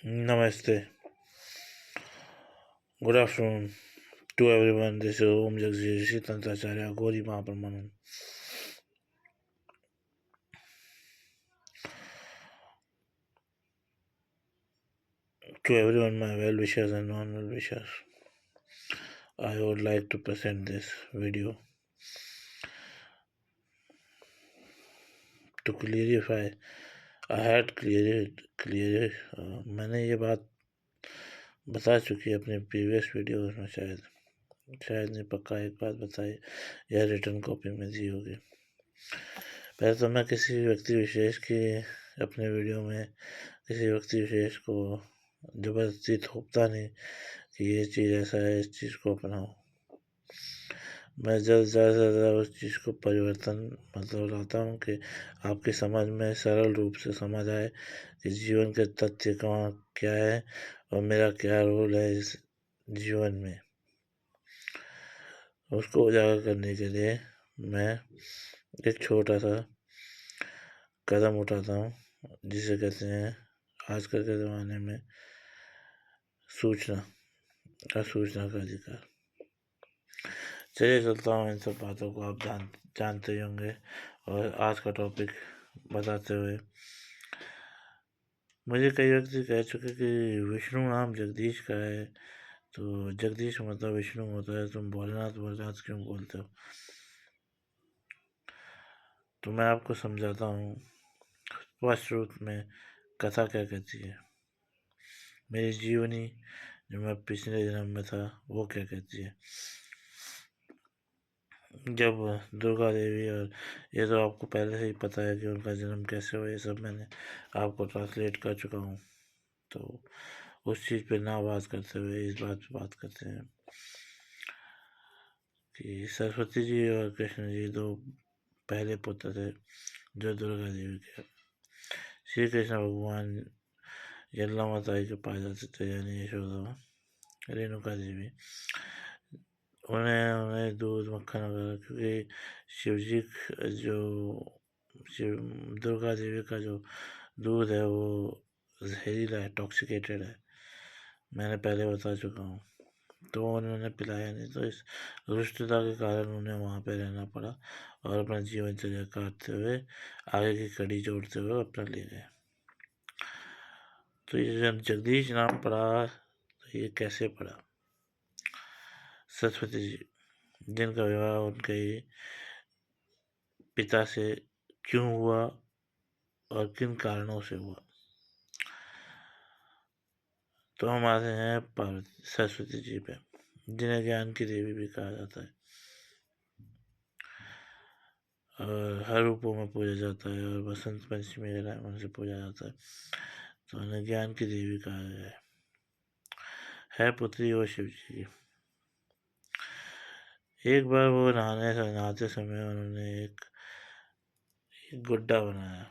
Namaste. Good afternoon to everyone. This is Om Jagdish Tantracharya Gauri Mahapramanam. To everyone, my well wishers and non well wishers, I would like to present this video to clarify. I had clear मैंने ये बात बता चुकी है अपने previous videos में, शायद नहीं, पक्का एक बात बताई या रिटर्न कॉपी में दी होगी। पहले तो मैं किसी व्यक्ति विशेष की अपने वीडियो में किसी व्यक्ति विशेष को ज़बरदस्ती थोपता नहीं कि ये चीज़ ऐसा है, इस चीज़ को अपनाओ। मैं ज़्यादा से ज़्यादा उस चीज़ को परिवर्तन लाता हूँ कि आपकी समझ में सरल रूप से समझ आए कि जीवन के तथ्य क्या है और मेरा क्या रोल है इस जीवन में। उसको उजागर करने के लिए मैं एक छोटा सा कदम उठाता हूँ, जिसे कहते हैं आजकल के ज़माने में सूचना का अधिकार। चलिए चलता हूँ इन सब बातों को आप जानते ही होंगे। और आज का टॉपिक बताते हुए, मुझे कई व्यक्ति कह चुके कि विष्णु नाम जगदीश का है, तो जगदीश मतलब विष्णु होता है, तुम भोलेनाथ क्यों बोलते हो? तो मैं आपको समझाता हूँ स्पष्ट रूप में कथा क्या कहती है, मेरी जीवनी जो मैं पिछले जन्म में था वो क्या कहती है। जब दुर्गा देवी, और ये तो आपको पहले से ही पता है कि उनका जन्म कैसे हुआ, ये सब मैंने आपको ट्रांसलेट कर चुका हूँ, तो उस चीज़ पे ना बात करते हुए इस बात पे बात करते हैं कि सरस्वती जी और कृष्ण जी दो पहले पुत्र थे जो दुर्गा देवी के। श्री कृष्ण भगवान यल्ला माता के पास जाते थे, यानी यशोदा रेणुका देवी, उन्हें दूध मक्खन वगैरह, क्योंकि शिवजी जो शिव दुर्गा देवी का जो दूध है वो जहरीला है, टॉक्सिकेटेड है, मैंने पहले बता चुका हूँ, तो उन्होंने पिलाया नहीं। तो इस रुष्टता के कारण उन्हें वहाँ पे रहना पड़ा और अपना जीवनचर्या काटते हुए आगे की कड़ी जोड़ते हुए अपना ले गए। तो ये जब जगदीश नाम पड़ा, तो ये कैसे पड़ा? सरस्वती जी, जिनका विवाह उनके पिता से क्यों हुआ और किन कारणों से हुआ, तो हम आते हैं पार्वती सरस्वती जी पे, जिन्हें ज्ञान की देवी भी कहा जाता है और हर रूपों में पूजा जाता है, और बसंत पंचमी के टाइम उनसे पूजा जाता है, तो उन्हें ज्ञान की देवी कहा गया है पुत्री और शिव जी की। एक बार वो नहाते समय उन्होंने एक गुड्डा बनाया।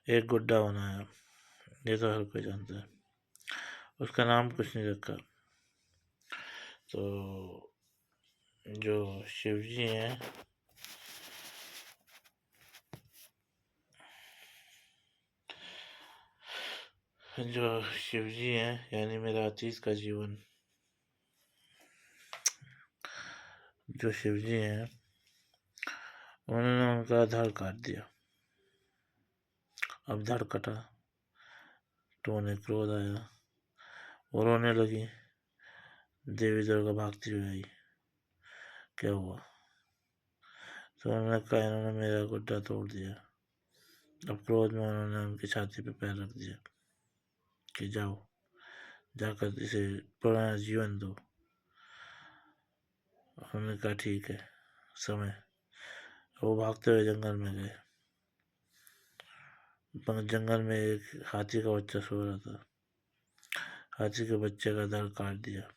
एक गुड्डा बनाया, ये तो हर कोई जानता है, उसका नाम कुछ नहीं रखा। तो जो शिव जी हैं, यानी मेरा अतीत का जीवन, जो शिव जी हैं उन्होंने उनका धड़ काट दिया। अब धड़ कटा तो उन्हें क्रोध आया, वो रोने लगी। देवी दुर्गा भागती हुई आई, क्या हुआ? तो उन्होंने कहा इन्होंने मेरा गुड्डा तोड़ दिया। अब क्रोध में उन्होंने उनकी छाती पे पैर रख दिया कि जाओ, जाकर इसे पुराना जीवन दो। उन्होंने कहा ठीक है, समय। वो भागते हुए जंगल में गए। जंगल में एक हाथी का बच्चा सो रहा था, हाथी के बच्चे का धड़ काट दिया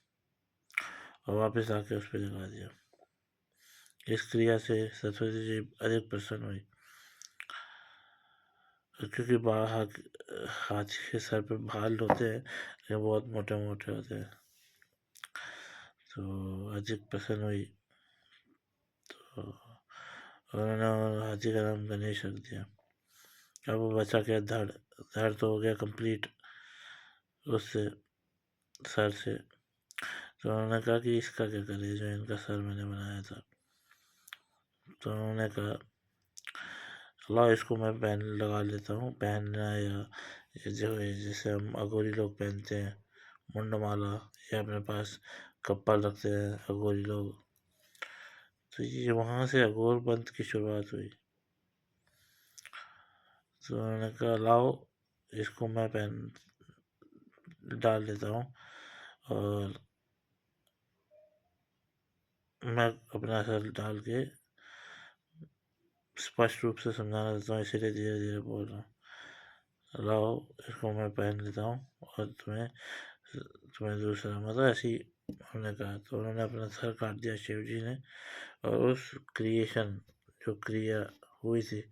और वापस आके उस पर जगा दिया। इस क्रिया से सरस्वती जी अधिक प्रसन्न हुई, क्योंकि हाथी के सर पे भाल होते हैं, लेकिन बहुत मोटे मोटे होते हैं। तो अधिक प्रसन्न हुई, तो उन्होंने हाथी का नाम गणेश रख दिया। अब वो बचा क्या, धड़। धड़ तो हो गया कंप्लीट उससे, सर से। तो उन्होंने कहा कि इसका क्या करें, जो इनका सर मैंने बनाया था। तो उन्होंने कहा लाओ इसको मैं पहन लगा लेता हूँ, पहनना या ये जो है जैसे हम अघोरी लोग पहनते हैं मुंडमाला, या अपने पास कप्पल रखते हैं अघोरी लोग। तो ये वहाँ से अघोर पंथ की शुरुआत हुई। तो उन्होंने कहा लाओ इसको मैं पहन डाल लेता हूँ, और मैं अपना सर डाल के स्पष्ट रूप से समझाना देता हूँ, इसीलिए धीरे धीरे बोल रहा हूँ। लाओ इसको मैं पहन लेता हूँ और तुम्हें तुम्हें दूसरा, मतलब ऐसी उन्होंने कहा। तो उन्होंने अपना सर काट दिया शिव जी ने, और उस क्रिएशन, जो क्रिया हुई थी,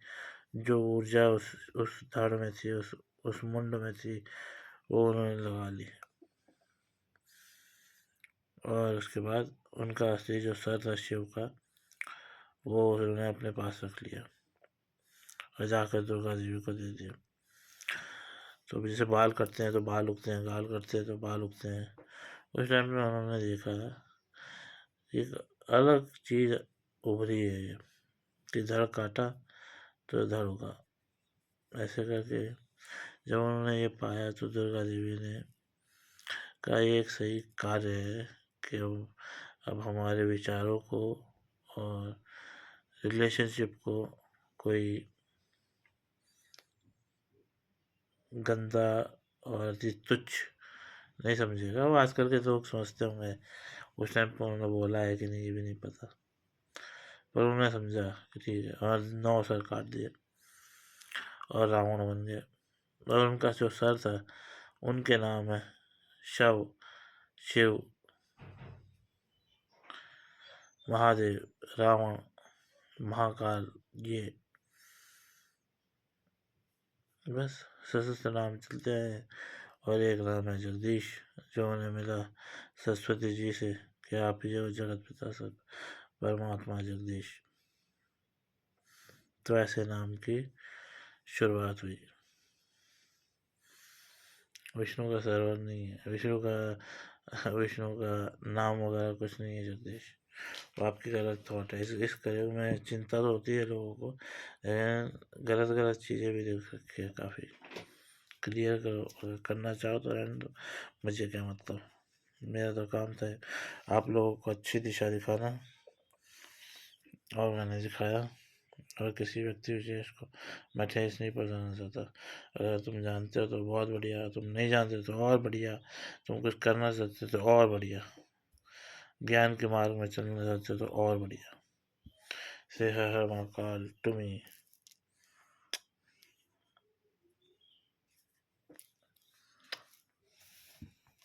जो ऊर्जा उस धड़ में थी, उस मुंड में थी, वो उन्होंने लगा ली। और उसके बाद उनका असली जो सर था शिव का, वो उन्होंने अपने पास रख लिया और जाकर दुर्गा देवी को दे दिया। तो जैसे बाल कटते हैं तो बाल उगते हैं, गाल कटते हैं तो बाल उगते हैं। उस टाइम में उन्होंने देखा एक अलग चीज़ उभरी है ये, कि धड़ काटा तो धड़ उगा। ऐसे करके जब उन्होंने ये पाया तो दुर्गा देवी ने कहा ये एक सही कार्य है कि अब हमारे विचारों को और रिलेशनशिप को कोई गंदा और अति तुच्छ नहीं समझेगा। वो आजकल के लोग समझते होंगे, उस टाइम पर उन्होंने बोला है कि नहीं ये भी नहीं पता, पर उन्होंने समझा कि ठीक है, और 9 सर काट दिए और रावण बन गया। और उनका जो सर था उनके नाम है शव, शिव, महादेव, रावण, महाकाल, ये बस सशस्त्र नाम चलते हैं। और एक नाम है जगदीश, जो उन्हें मिला सरस्वती जी से कि आप ही हो जगत पिता सब, परमात्मा जगदीश। तो ऐसे नाम की शुरुआत हुई। विष्णु का सर्वर नहीं है, विष्णु का नाम वगैरह कुछ नहीं है जगदीश। वो आपकी गलत थॉट है। इस कलयुग में चिंता तो होती है लोगों को, लेकिन गलत गलत चीज़ें भी देख रखी है काफ़ी। क्लियर करो, अगर करना चाहो तो रहने दो, मुझे क्या मतलब। मेरा तो काम था आप लोगों को अच्छी दिशा दिखाना, और मैंने दिखाया। और किसी व्यक्ति विशेष को मैं ठेस नहीं पहुँचाना चाहता। अगर तुम जानते हो तो बहुत बढ़िया, तुम नहीं जानते तो और बढ़िया, तुम कुछ करना चाहते तो और बढ़िया, ज्ञान के मार्ग में चलना चाहते तो और बढ़िया। से हर हर महाकाल टू मी।